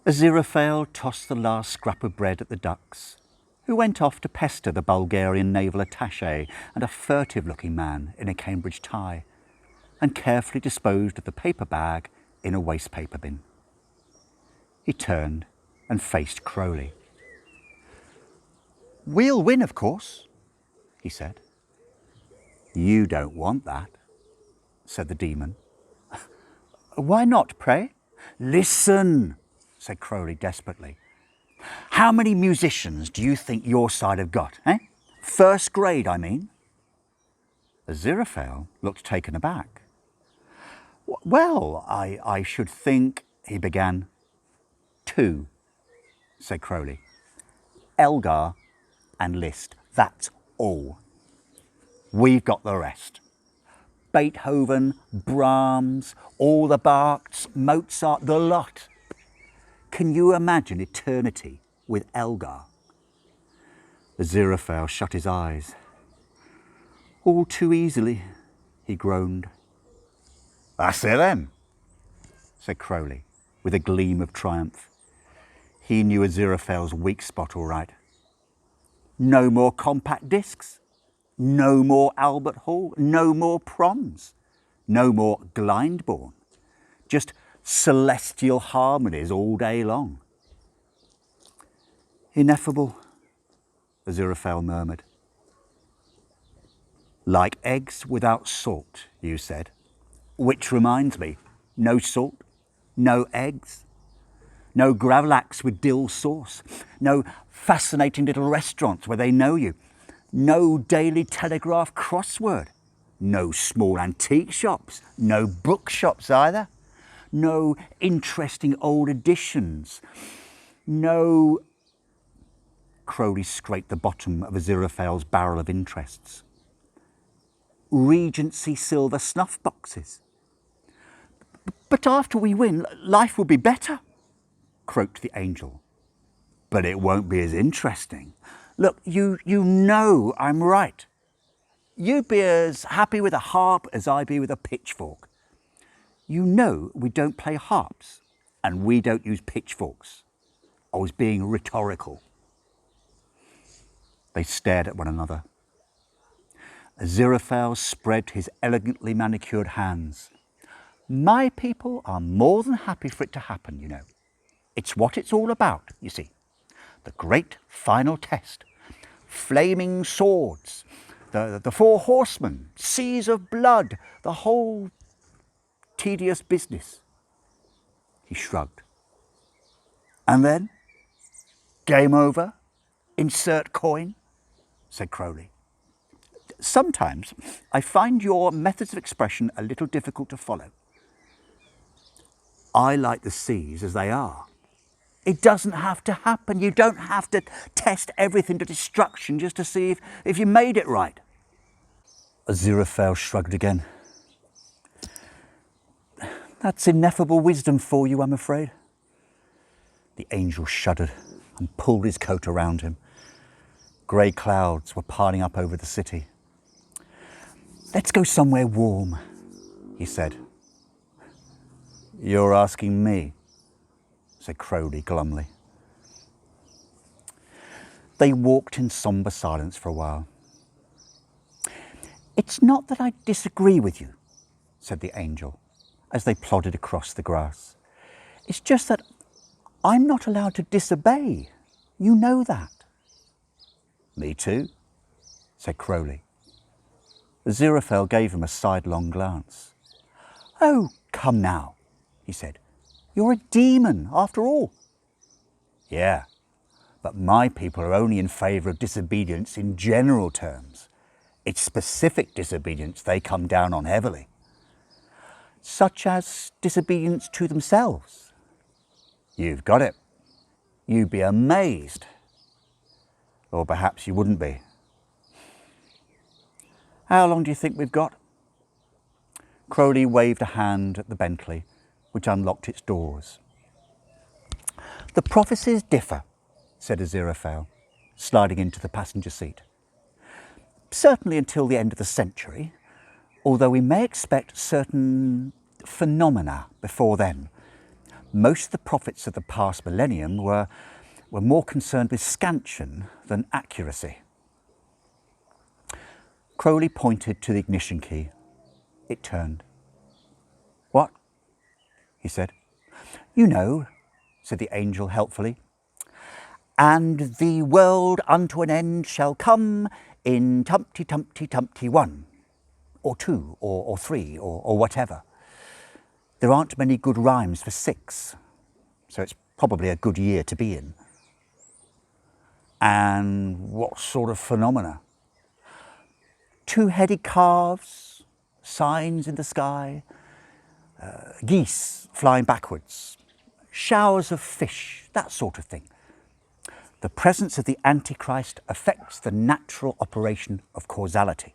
Aziraphale tossed the last scrap of bread at the ducks, who went off to pester the Bulgarian naval attaché and a furtive-looking man in a Cambridge tie, and carefully disposed of the paper bag in a waste paper bin. He turned and faced Crowley. "We'll win, of course," he said. "You don't want that," said the demon. "Why not, pray?" "Listen," said Crowley desperately. "How many musicians do you think your side have got, eh? First grade, I mean." Aziraphale looked taken aback. "Well, I should think," he began. "Two," said Crowley. "Elgar and Liszt, that's all. We've got the rest. Beethoven, Brahms, all the Bachs, Mozart, the lot. Can you imagine eternity with Elgar?" Aziraphale shut his eyes. "All too easily," he groaned. "That's it then," said Crowley, with a gleam of triumph. He knew Aziraphale's weak spot all right. No more compact discs, no more Albert Hall, no more proms, no more Glyndebourne, just celestial harmonies all day long. "Ineffable," Aziraphale murmured. "Like eggs without salt," you said. Which reminds me, no salt, no eggs, no gravlax with dill sauce, no fascinating little restaurants where they know you, no Daily Telegraph crossword, no small antique shops, no bookshops either, no interesting old editions, no... Crowley scraped the bottom of Aziraphale's barrel of interests. "Regency silver snuff boxes." "But after we win, life will be better," croaked the angel. "But it won't be as interesting. Look, you know I'm right. You'd be as happy with a harp as I be with a pitchfork. You know we don't play harps and we don't use pitchforks." I was being rhetorical. They stared at one another. Aziraphale spread his elegantly manicured hands. "My people are more than happy for it to happen, you know. It's what it's all about, you see. The great final test. Flaming swords, the four horsemen, seas of blood, the whole tedious business." He shrugged. "And then? Game over? Insert coin?" said Crowley. "Sometimes I find your methods of expression a little difficult to follow. I like the seas as they are. It doesn't have to happen. You don't have to test everything to destruction just to see if you made it right." Aziraphale shrugged again. "That's ineffable wisdom for you, I'm afraid." The angel shuddered and pulled his coat around him. Grey clouds were piling up over the city. "Let's go somewhere warm," he said. "You're asking me," said Crowley glumly. They walked in sombre silence for a while. "It's not that I disagree with you," said the angel, as they plodded across the grass. "It's just that I'm not allowed to disobey. You know that." "Me too," said Crowley. Aziraphale gave him a sidelong glance. "Oh, come now," he said. "You're a demon, after all." "Yeah, but my people are only in favour of disobedience in general terms. It's specific disobedience they come down on heavily." "Such as disobedience to themselves?" "You've got it. You'd be amazed. Or perhaps you wouldn't be. How long do you think we've got?" Crowley waved a hand at the Bentley, which unlocked its doors. "The prophecies differ," said Aziraphale, sliding into the passenger seat. "Certainly until the end of the century, although we may expect certain phenomena before then. Most of the prophets of the past millennium were more concerned with scansion than accuracy. Crowley pointed to the ignition key. It turned. "What?" he said. "You know," said the angel helpfully. "And the world unto an end shall come in Tumpty Tumpty Tumpty 1, or 2, or 3, or whatever. There aren't many good rhymes for 6, so it's probably a good year to be in." "And what sort of phenomena?" "Two-headed calves, signs in the sky, geese flying backwards, showers of fish, that sort of thing. The presence of the Antichrist affects the natural operation of causality."